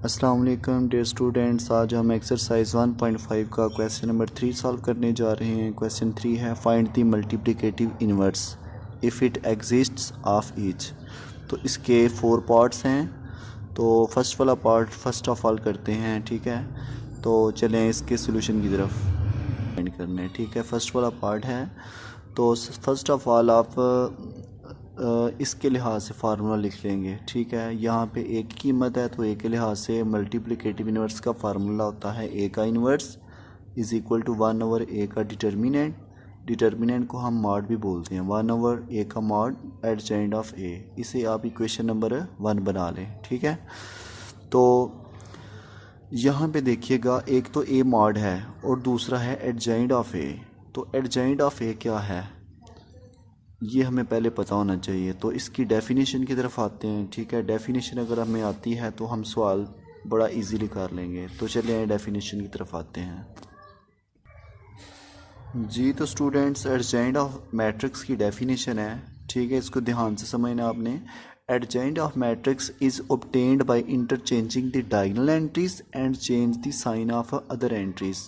अस्सलाम वालेकुम dear students. आज हम एक्सरसाइज 1.5 का क्वेश्चन नंबर 3 सॉल्व करने जा रहे हैं। क्वेश्चन 3 है find the multiplicative inverse if it exists of each. तो इसके 4 पार्ट्स हैं। तो फर्स्ट वाला पार्ट फर्स्ट ऑफ ऑल करते हैं, ठीक है। तो चलें इसके सोल्यूशन की तरफ फाइंड करने, ठीक है। फर्स्ट वाला पार्ट है, तो फर्स्ट ऑफ ऑल आप इसके लिहाज से फार्मूला लिख लेंगे, ठीक है। यहाँ पे ए की कीमत है तो ए के लिहाज से मल्टीप्लिकेटिव इनवर्स का फार्मूला होता है ए का inverse is equal to 1/a का डिटर्मिनेंट को हम मॉड भी बोलते हैं, 1/a का मॉड एडजेंट ऑफ ए। इसे आप इक्वेशन नंबर 1 बना लें, ठीक है। तो यहाँ पे देखिएगा, एक तो ए मॉड है और दूसरा है एडजेंट ऑफ ए। तो एडजेंट ऑफ ए क्या है ये हमें पहले पता होना चाहिए। तो इसकी डेफिनेशन की तरफ आते हैं, ठीक है। डेफिनेशन अगर हमें आती है तो हम सवाल बड़ा इजीली कर लेंगे। तो चलिए डेफिनेशन की तरफ आते हैं जी। तो स्टूडेंट्स, एडजेंट ऑफ मैट्रिक्स की डेफिनेशन है, ठीक है। इसको ध्यान से समझना आपने। Adjoint of matrix is obtained by interchanging the diagonal entries and change the sign of other entries,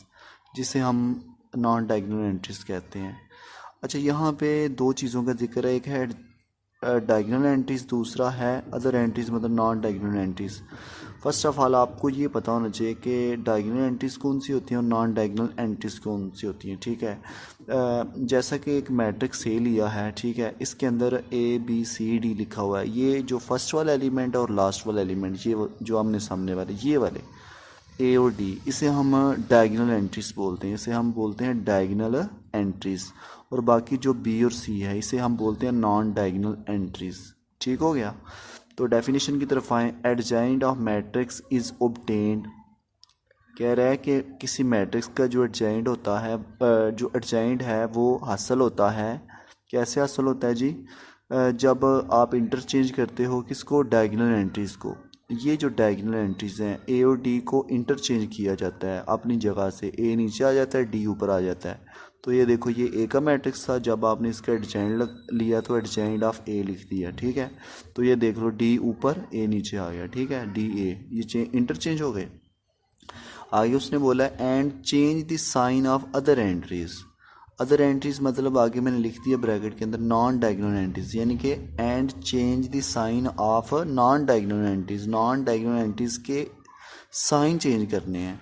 जिसे हम नॉन डायगोनल एंट्रीज कहते हैं। अच्छा, यहाँ पे दो चीज़ों का जिक्र है, एक है डायगोनल एंट्रीज, दूसरा है अदर एंट्रीज, मतलब non diagonal entries. First of all आपको ये पता होना चाहिए कि डायगोनल एंट्रीज कौन सी होती हैं और नॉन डायगोनल एंट्रीज कौन सी होती हैं, ठीक है। जैसा कि एक मैट्रिक्स ए लिया है, ठीक है। इसके अंदर ए बी सी डी लिखा हुआ है। ये जो फर्स्ट वाला एलिमेंट और लास्ट वाला एलिमेंट, ये जो हमने सामने वाले ये वाले ए और डी, इसे हम डायगोनल एंट्रीज बोलते हैं। इसे हम बोलते हैं डायगोनल एंट्रीज। और बाकी जो बी और सी है इसे हम बोलते हैं नॉन डायगोनल एंट्रीज, ठीक हो गया। तो डेफिनेशन की तरफ आए। एडजेंट ऑफ मैट्रिक्स इज ऑब्टेन्ड, कह रहा है कि किसी मैट्रिक्स का जो एडजेंट होता है, जो एडजेंट है वो हासिल होता है। कैसे हासिल होता है जी? जब आप इंटरचेंज करते हो किसको? डायगोनल एंट्रीज को। ये जो डायगोनल एंट्रीज हैं ए और डी को इंटरचेंज किया जाता है अपनी जगह से। ए नीचे आ जाता है, डी ऊपर आ जाता है। तो ये देखो, ये ए का मैट्रिक्स था, जब आपने इसका एडजेंट लिया तो एडजेंट ऑफ ए लिख दिया, ठीक है। तो ये देख लो, डी ऊपर ए नीचे आ गया, ठीक है। डी ए ये इंटरचेंज हो गए। आगे उसने बोला and change the sign of other entries. Other entries मतलब आगे मैंने लिख दिया ब्रैकेट के अंदर नॉन डायगोनल एंट्रीज, यानी कि and change the sign of non diagonal entries. Non diagonal entries के साइन चेंज करने हैं।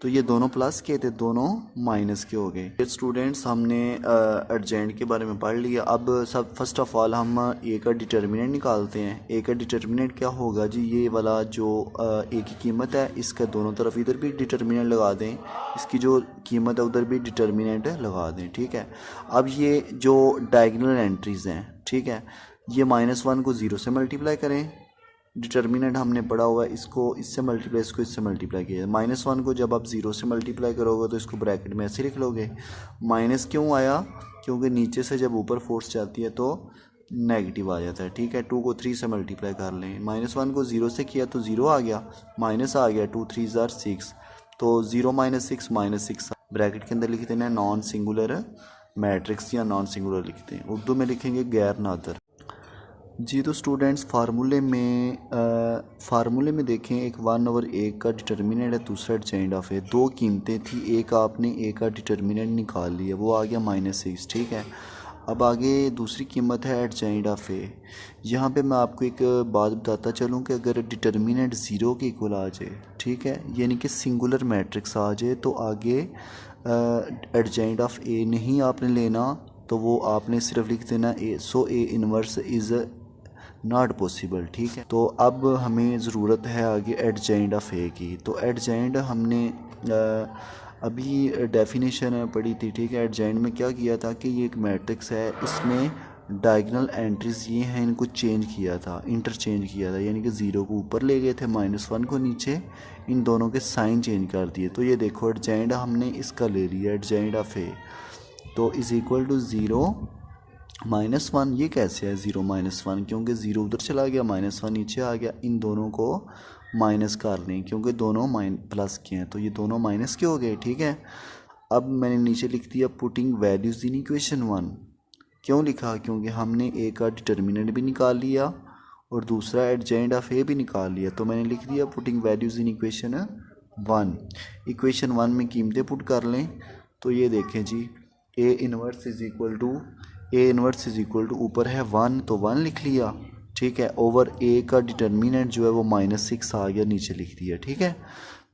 तो ये दोनों प्लस के थे, दोनों माइनस के हो गए। स्टूडेंट्स, हमने एडजेंट के बारे में पढ़ लिया। अब सब फर्स्ट ऑफ ऑल हम ए का डिटर्मिनेंट निकालते हैं। ए का डिटर्मिनेंट क्या होगा जी? ये वाला जो ए की कीमत है, इसका दोनों तरफ इधर भी डिटर्मिनेंट लगा दें, इसकी जो कीमत है उधर भी डिटर्मिनेंट लगा दें, ठीक है। अब ये जो डायगोनल एंट्रीज हैं, ठीक है, ये -1 को 0 से मल्टीप्लाई करें। डिटर्मिनेंट हमने पढ़ा हुआ है, इसको इससे मल्टीप्लाई, इसको इससे मल्टीप्लाई किया। -1 को जब आप 0 से मल्टीप्लाई करोगे तो इसको ब्रैकेट में ऐसे लिख लोगे। माइनस क्यों आया? क्योंकि नीचे से जब ऊपर फोर्स जाती है तो नेगेटिव आ जाता है, ठीक है। 2 को 3 से मल्टीप्लाई कर लें। -1 को 0 से किया तो 0 आ गया, माइनस आ गया, 2 3 = 6। तो 0 - 6 ब्रैकेट के अंदर लिखते हैं नॉन सिंगुलर मैट्रिक्स, या नॉन सिंगुलर लिखते हैं, उर्दू में लिखेंगे गैर नादर जी। तो स्टूडेंट्स, फार्मूले में देखें, एक 1/a का डिटर्मिनेंट है, दूसरा एडजेंट ऑफ ए। दो कीमतें थी, एक आपने ए का डिटर्मिनेंट निकाल लिया, वो आ गया -6, ठीक है। अब आगे दूसरी कीमत है एडजेंट ऑफ ए। यहाँ पे मैं आपको एक बात बताता चलूँ कि अगर डिटर्मिनेंट 0 के इक्वल आ जाए, ठीक है, यानी कि सिंगुलर मैट्रिक्स आ जाए, तो आगे एडजेंट ऑफ ए नहीं आपने लेना, तो वो आपने सिर्फ लिख देना A. So A inverse is not possible, ठीक है। तो अब हमें ज़रूरत है आगे एडजेंट ऑफ ए की। तो एडजेंट हमने अभी डेफिनेशन पढ़ी थी, ठीक है। एडजेंट में क्या किया था कि ये एक मैट्रिक्स है, इसमें डायगोनल एंट्रीज ये हैं, इनको चेंज किया था, इंटरचेंज किया था, यानी कि 0 को ऊपर ले गए थे, -1 को नीचे, इन दोनों के साइन चेंज कर दिए। तो ये देखो, एडजेंट हमने इसका ले लिया, एडजेंट ऑफ ए, तो इज़ इक्वल टू 0 -1। ये कैसे है 0 -1? क्योंकि 0 उधर चला गया, -1 नीचे आ गया, इन दोनों को माइनस कर लें क्योंकि दोनों प्लस के हैं, तो ये दोनों माइनस के हो गए, ठीक है। अब मैंने नीचे लिख दिया पुटिंग वैल्यूज़ इन इक्वेशन 1। क्यों लिखा? क्योंकि हमने ए का डिटर्मिनेंट भी निकाल लिया और दूसरा एडजेंट ऑफ ए भी निकाल लिया। तो मैंने लिख दिया putting values in equation 1। Equation 1 में कीमतें पुट कर लें तो ये देखें जी, A inverse is equal to ऊपर है 1 तो 1 लिख लिया, ठीक है, ओवर ए का डिटर्मिनेंट जो है वो -6 आ गया, नीचे लिख दिया, ठीक है।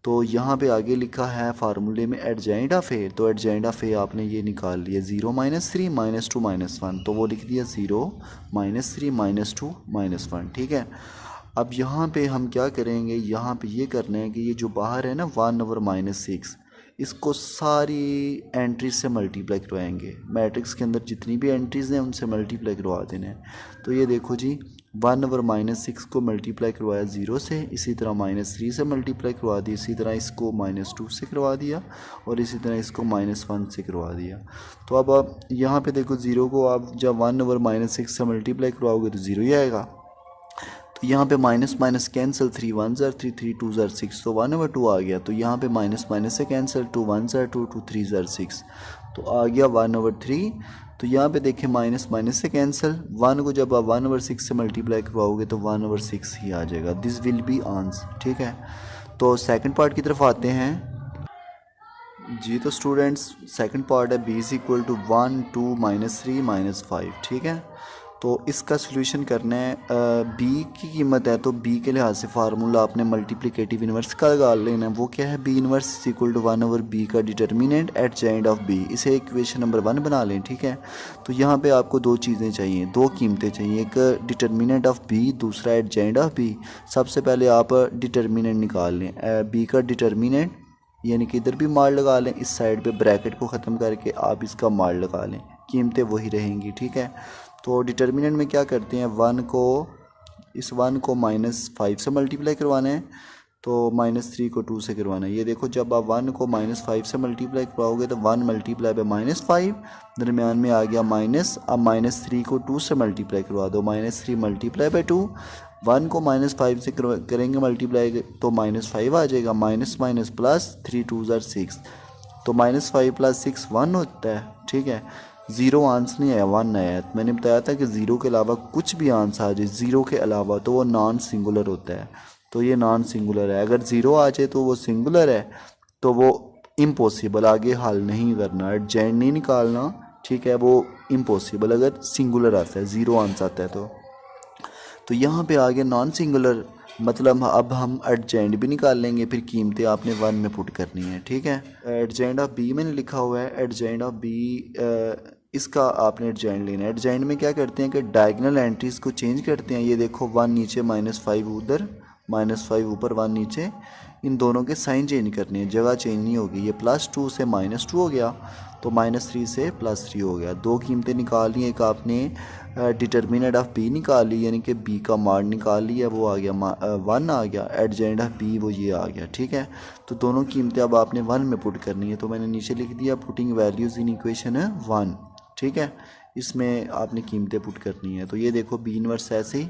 तो यहाँ पे आगे लिखा है फार्मूले में एडजेंट ऑफ ए, तो एडजेंट ऑफ ए आपने ये निकाल लिया 0 -3 -2 -1, तो वो लिख दिया 0 -3 -2 -1, ठीक है। अब यहाँ पे हम क्या करेंगे, यहाँ पे ये करना है कि ये जो बाहर है ना 1/-6, इसको सारी एंट्रीज से मल्टीप्लाई करवाएंगे। मैट्रिक्स के अंदर जितनी भी एंट्रीज़ हैं उनसे मल्टीप्लाई करवा देना है। तो ये देखो जी, 1/-6 को मल्टीप्लाई करवाया 0 से, इसी तरह -3 से मल्टीप्लाई करवा दी, इसी तरह इसको -2 से करवा दिया और इसी तरह इसको -1 से करवा दिया। तो अब आप यहाँ पे देखो 0 को आप जब 1/-6 से मल्टीप्लाई करवाओगे तो 0 ही आएगा। तो यहाँ पे माइनस माइनस कैंसिल, 3 1 ज़र 3 3 2 ज़र 6, तो 1/2 आ गया। तो यहाँ पे माइनस माइनस से कैंसिल, 2 1 ज़र 2 2 3 ज़र 6, तो आ गया 1/3। तो यहाँ पे देखें माइनस माइनस से कैंसिल, 1 को जब आप 1/6 से मल्टीप्लाई करवाओगे तो 1/6 ही आ जाएगा। दिस विल बी आंसर, ठीक है। तो सेकंड पार्ट की तरफ आते हैं जी। तो स्टूडेंट्स सेकंड पार्ट है b इज़ इक्वल टू 1 2 -3 -5, ठीक है। तो इसका सोल्यूशन करना है। b की कीमत है तो b के लिहाज से फार्मूला आपने मल्टीप्लिकेटिव इन्वर्स का लगा लेना है। वो क्या है, b inverse is equal to 1/b का डिटर्मिनेंट एडजेंट ऑफ b। इसे इक्वेशन नंबर 1 बना लें, ठीक है। तो यहाँ पे आपको दो चीज़ें चाहिए, दो कीमतें चाहिए, एक डिटर्मिनेंट ऑफ b, दूसरा एडजेंट ऑफ b। सबसे पहले आप डिटर्मिनेंट निकाल लें, b का डिटर्मिनेंट, यानी कि इधर भी मार लगा लें, इस साइड पे ब्रैकेट को ख़त्म करके आप इसका मार लगा लें, कीमतें वही रहेंगी, ठीक है। तो डिटर्मिनेंट में क्या करते हैं, 1 को, इस 1 को -5 से मल्टीप्लाई करवाना है, तो -3 को 2 से करवाना है। ये देखो जब आप 1 को -5 से मल्टीप्लाई करवाओगे तो 1 मल्टीप्लाई बाय -5, दरमियान में आ गया माइनस। अब -3 को 2 से मल्टीप्लाई करवा दो, -3 मल्टीप्लाई बाय 2, 1 को -5 से करेंगे मल्टीप्लाई तो -5 आ जाएगा, माइनस माइनस प्लस, 3 2 ज़र 6, तो -5 + 6 1 होता है, ठीक है। 0 आंसर नहीं आया, 1 आया। तो मैंने बताया था कि 0 के अलावा कुछ भी आंसर आ जाए 0 के अलावा तो वो नॉन सिंगुलर होता है, तो ये नॉन सिंगुलर है। अगर 0 आ जाए तो वो सिंगुलर है, तो वो इम्पॉसिबल, आगे हल नहीं करना, एडजेंट नहीं निकालना, ठीक है, वो इम्पॉसिबल अगर सिंगुलर आता है, 0 आंसर आता है तो यहाँ पे आगे नॉन सिंगुलर, मतलब अब हम एडजेंट भी निकाल लेंगे, फिर कीमतें आपने 1 में पुट करनी है, ठीक है। एडजेंट ऑफ बी मैंने लिखा हुआ है, एडजेंट ऑफ बी, इसका आपने एडजेंट लेना है। एडजेंट में क्या करते हैं कि डायगोनल एंट्रीज को चेंज करते हैं। ये देखो 1 नीचे -5 उधर, -5 ऊपर 1 नीचे, इन दोनों के साइन चेंज करने हैं, जगह चेंज नहीं होगी। ये +2 से -2 हो गया, तो -3 से +3 हो गया। दो कीमतें निकाल ली, एक आपने डिटर्मिनेंट ऑफ बी निकाल ली, यानी कि बी का मार्ड निकाल लिया, वो आ गया 1 आ गया। एडजेंट ऑफ बी वो ये आ गया, ठीक है। तो दोनों कीमतें अब आपने 1 में पुट करनी है, तो मैंने नीचे लिख दिया पुटिंग वैल्यूज़ इन इक्वेशन 1, ठीक है। इसमें आपने कीमतें पुट करनी है। तो ये देखो बी इनवर्स ऐसे ही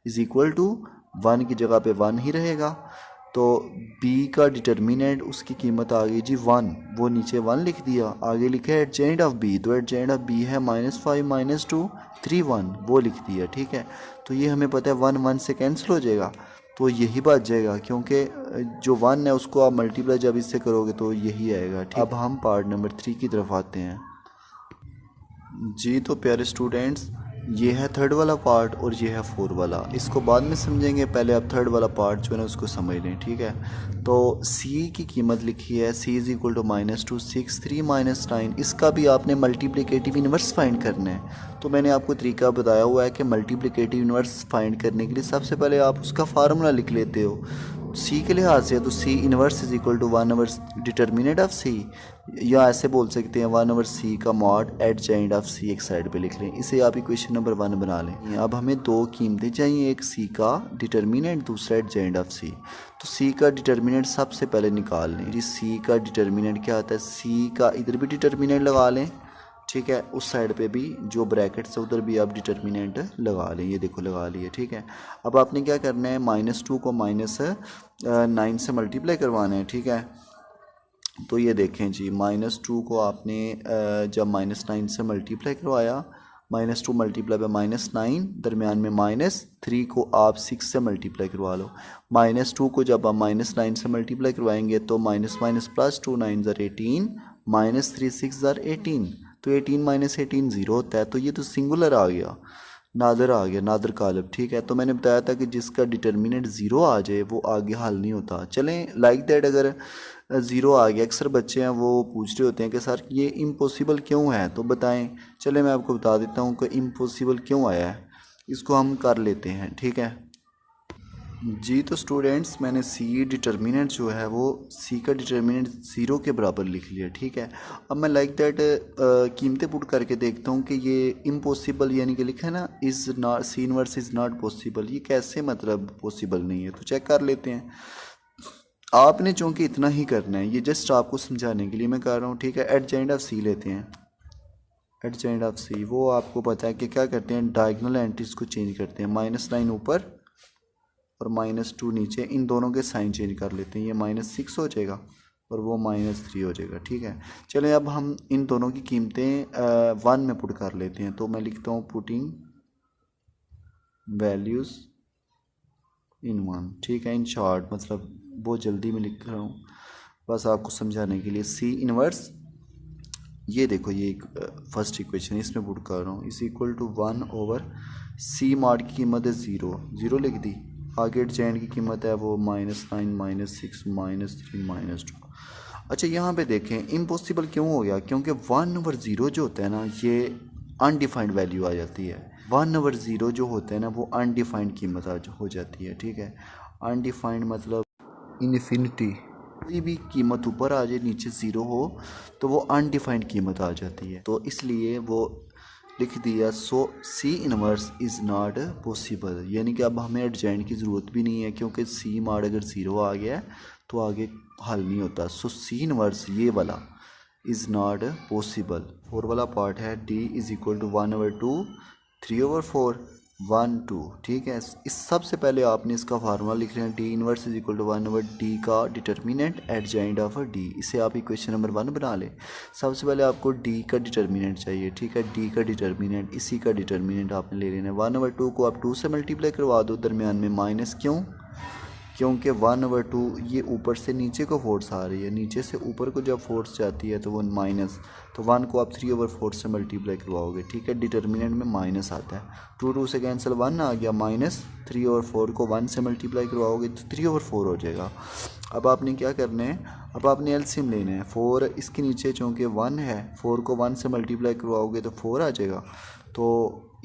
इज़ इक्वल टू 1 की जगह पे 1 ही रहेगा, तो b का डिटर्मिनेंट, उसकी कीमत आ गई जी 1, वो नीचे 1 लिख दिया। आगे लिखा है एडजेंट ऑफ b, तो एडजेंट ऑफ b है -5 -2 3 1, वो लिख दिया, ठीक है। तो ये हमें पता है 1 1 से कैंसिल हो जाएगा, तो यही बच जाएगा, क्योंकि जो 1 है उसको आप मल्टीप्लाई जब इससे करोगे तो यही आएगा, ठीक। अब हम पार्ट नंबर 3 की तरफ आते हैं जी। तो प्यारे स्टूडेंट्स, ये है थर्ड वाला पार्ट और ये है 4 वाला, इसको बाद में समझेंगे, पहले आप थर्ड वाला पार्ट जो है ना उसको समझ लें, ठीक है। तो c की कीमत लिखी है, c इज़ इक्वल टू -2 6 3 -9, इसका भी आपने मल्टीप्लिकेटिव इन्वर्स फाइंड करना है। तो मैंने आपको तरीका बताया हुआ है कि मल्टीप्लिकेटिव इन्वर्स फाइंड करने के लिए सबसे पहले आप उसका फार्मूला लिख लेते हो c के लिहाज से, तो c inverse is equal to 1/, determinant of c, या ऐसे बोल सकते हैं 1/c का मॉड एडजेंट ऑफ c एक साइड पे लिख लें। इसे आप इक्वेशन नंबर 1 बना लें। अब हमें दो कीमतें चाहिए, एक c का डिटर्मिनेंट, दूसरा एडजेंट ऑफ c। तो c का डिटर्मिनेंट सबसे पहले निकाल लें जी। c का डिटर्मिनेंट क्या आता है, c का इधर भी डिटर्मिनेंट लगा लें, ठीक है, उस साइड पे भी जो ब्रैकेट्स है उधर भी आप डिटर्मिनेंट लगा लें, ये देखो लगा लिए, ठीक है। अब आपने क्या करना है, -2 को -9 से मल्टीप्लाई करवाना है, ठीक है। तो ये देखें जी, -2 को आपने जब -9 से मल्टीप्लाई करवाया -2 मल्टीप्लाई बाय -9, दरमियान में -3 को आप 6 से मल्टीप्लाई करवा लो। -2 को जब आप -9 से मल्टीप्लाई करवाएंगे तो माइनस माइनस प्लस 2 9 ज़र 18, -3 6 ज़र 18, तो 18 - 18 ज़ीरो होता है। तो ये तो सिंगुलर आ गया, नादर आ गया, नादर कालब। ठीक है, तो मैंने बताया था कि जिसका डिटर्मिनेंट ज़ीरो आ जाए वो आगे हल नहीं होता। चलें लाइक दैट, अगर ज़ीरो आ गया, अक्सर बच्चे हैं वो पूछ रहे होते हैं कि सर ये इम्पॉसिबल क्यों है, तो बताएं। चलें मैं आपको बता देता हूँ कि इम्पॉसिबल क्यों आया है, इसको हम कर लेते हैं। ठीक है जी, तो स्टूडेंट्स मैंने सी डिटर्मिनेंट जो है वो सी का डिटर्मिनेंट ज़ीरो के बराबर लिख लिया। ठीक है, अब मैं लाइक दैट कीमतें पुट करके देखता हूँ कि ये इम्पॉसिबल यानी कि लिखा है ना, is not C inverse is not possible, ये कैसे मतलब पॉसिबल नहीं है, तो चेक कर लेते हैं। आपने चूँकि इतना ही करना है, ये जस्ट आपको समझाने के लिए मैं कर रहा हूँ। ठीक है, एडजेंट ऑफ सी लेते हैं। एडजेंट ऑफ सी वो आपको पता है कि क्या करते हैं, डायगोनल एंट्रीज को चेंज करते हैं। -9 ऊपर और -2 नीचे, इन दोनों के साइन चेंज कर लेते हैं। ये -6 हो जाएगा और वो -3 हो जाएगा। ठीक है, चलें अब हम इन दोनों की कीमतें 1 में पुट कर लेते हैं। तो मैं लिखता हूँ पुटिंग वैल्यूज़ इन 1। ठीक है, इन शॉर्ट मतलब बहुत जल्दी में लिख रहा हूँ बस आपको समझाने के लिए। सी इनवर्स, ये देखो ये एक फर्स्ट इक्वेशन है, इसमें पुट कर रहा हूँ, is equal to 1 over C mod की कीमत है ज़ीरो लिख दी। आगे एडजेंट की कीमत है वो -9 -6 -3 -2। अच्छा यहाँ पे देखें इम्पॉसिबल क्यों हो गया, क्योंकि 1 ओवर ज़ीरो जो होता है ना ये अनडिफाइंड वैल्यू आ जाती है। 1 ओवर ज़ीरो जो होता है ना वो अनडिफाइंड कीमत हो जाती है। ठीक है, अनडिफाइंड मतलब इनफिनिटी, कोई भी कीमत ऊपर आ जाए नीचे ज़ीरो हो तो वो अनडिफाइंड कीमत आ जाती है, तो इसलिए वो लिख दिया। So C inverse is not possible, यानी कि अब हमें एडजेंट की ज़रूरत भी नहीं है, क्योंकि सी मार्ड अगर ज़ीरो आ गया है तो आगे हल नहीं होता। सो सी इनवर्स ये वाला इज़ नॉट पॉसिबल। 4 वाला पार्ट है डी इज़ इक्वल टू 1/2 3/4 1 2। ठीक है, इस सबसे पहले आपने इसका फार्मूला लिख रहे हैं, D inverse is equal to 1/d का डिटर्मिनेंट एडजेंट ऑफ डी। इसे आप इक्वेशन नंबर 1 बना लें। सबसे पहले आपको डी का डिटर्मिनेंट चाहिए। ठीक है, डी का डिटर्मिनेंट, इसी का डिटर्मिनेंट आपने ले लेना है। 1/2 को आप 2 से मल्टीप्लाई करवा दो, दरमियान में माइनस क्यों, क्योंकि 1/2 ये ऊपर से नीचे को फोर्स आ रही है, नीचे से ऊपर को जब फोर्स जाती है तो वो माइनस, तो 1 को आप 3/4 से मल्टीप्लाई करवाओगे। ठीक है, डिटर्मिनेंट में माइनस आता है, 2 से कैंसिल 1 आ गया, -3/4 को 1 से मल्टीप्लाई करवाओगे तो 3/4 हो जाएगा। अब आपने क्या करना है, अब आपने एलसीएम लेना है। 4 इसके नीचे चूँकि 1 है, 4 को 1 से मल्टीप्लाई करवाओगे तो 4 आ जाएगा। तो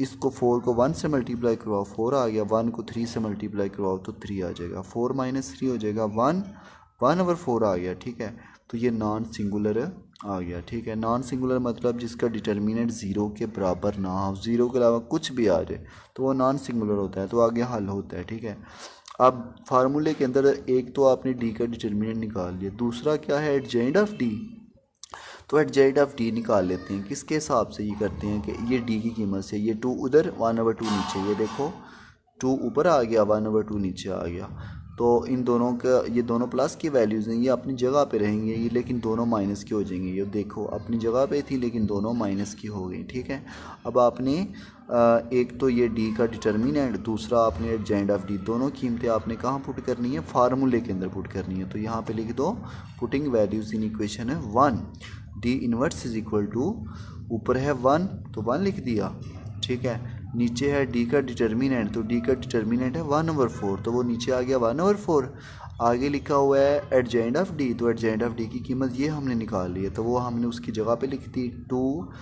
इसको 4 को 1 से मल्टीप्लाई करवाओ 4 आ गया, 1 को 3 से मल्टीप्लाई करवाओ तो 3 आ जाएगा, 4 - 3 हो जाएगा 1/4 आ गया। ठीक है, तो ये नॉन सिंगुलर आ गया। ठीक है, नॉन सिंगुलर मतलब जिसका डिटर्मिनेंट ज़ीरो के बराबर ना हो, ज़ीरो के अलावा कुछ भी आ जाए तो वो नॉन सिंगुलर होता है, तो आगे हल होता है। ठीक है, अब फार्मूले के अंदर एक तो आपने डी का डिटर्मिनेंट निकाल लिया, दूसरा क्या है एडजेंट ऑफ डी। तो एडजेंट ऑफ डी निकाल लेते हैं। किसके हिसाब से ये करते हैं कि ये डी की कीमत से, ये 2 उधर 1/2 नीचे, ये देखो 2 ऊपर आ गया 1/2 नीचे आ गया, तो इन दोनों का, ये दोनों प्लस की वैल्यूज़ हैं, ये अपनी जगह पे रहेंगे, ये लेकिन दोनों माइनस की हो जाएंगे। ये देखो अपनी जगह पे थी लेकिन दोनों माइनस की हो गई। ठीक है, अब आपने एक तो ये डी का डिटर्मिनेंट, दूसरा आपने एडजेंट ऑफ डी, दोनों कीमतें आपने कहाँ पुट करनी है, फार्मूले के अंदर पुट करनी है। तो यहाँ पे लिख दो पुटिंग वैल्यूज़ इन इक्वेशन है 1, D inverse is equal to, ऊपर है 1 तो 1 लिख दिया। ठीक है, नीचे है डी का डिटर्मिनेंट, तो डी का डिटर्मिनेंट है 1/4 तो वो नीचे आ गया 1/4। आगे लिखा हुआ है एडजेंट ऑफ डी, तो एडजेंट ऑफ डी की कीमत ये हमने निकाल ली है, तो वो हमने उसकी जगह पे लिख दी 2,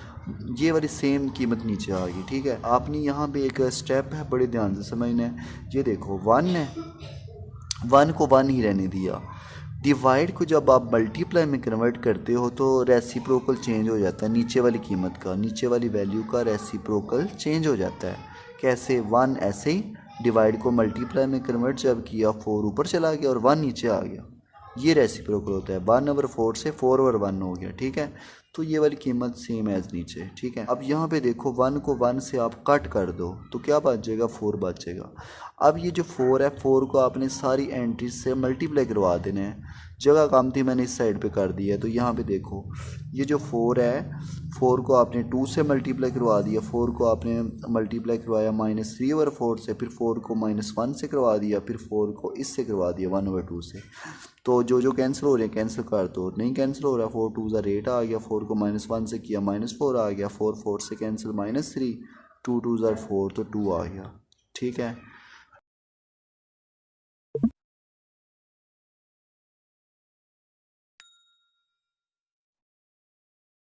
ये वाली सेम कीमत नीचे आ गई। ठीक है, आपने यहाँ पे एक स्टेप है बड़े ध्यान से समझना है। ये देखो 1 है, 1 को 1 ही रहने दिया। डिवाइड को जब आप मल्टीप्लाई में कन्वर्ट करते हो तो रेसिप्रोकल चेंज हो जाता है, नीचे वाली कीमत का, नीचे वाली वैल्यू का रेसिप्रोकल चेंज हो जाता है। कैसे, 1 ऐसे ही डिवाइड को मल्टीप्लाई में कन्वर्ट जब किया 4 ऊपर चला गया और 1 नीचे आ गया, ये रेसिप्रोकल होता है। 1/4 से 4/1 हो गया। ठीक है, तो ये वाली कीमत सेम एज नीचे। ठीक है, अब यहाँ पे देखो 1 को 1 से आप कट कर दो तो क्या बच जाएगा, 4 बच जाएगा। अब ये जो 4 है, 4 को आपने सारी एंट्रीज से मल्टीप्लाई करवा देना है, जगह कम थी मैंने इस साइड पे कर दी है। तो यहाँ पे देखो ये जो 4 है, 4 को आपने 2 से मल्टीप्लाई करवा दिया, 4 को आपने मल्टीप्लाई करवाया -3/4 से, फिर 4 को -1 से करवा दिया, फिर 4 को इससे करवा दिया 1/2 से। तो जो जो कैंसिल हो रहे हैं कैंसिल कर दो, नहीं कैंसिल हो रहा, 4 2 8 आ गया, 4 को -1 से किया -4 आ गया, 4 4 से कैंसिल -3, 2 2 4 तो 2 आ गया। ठीक है,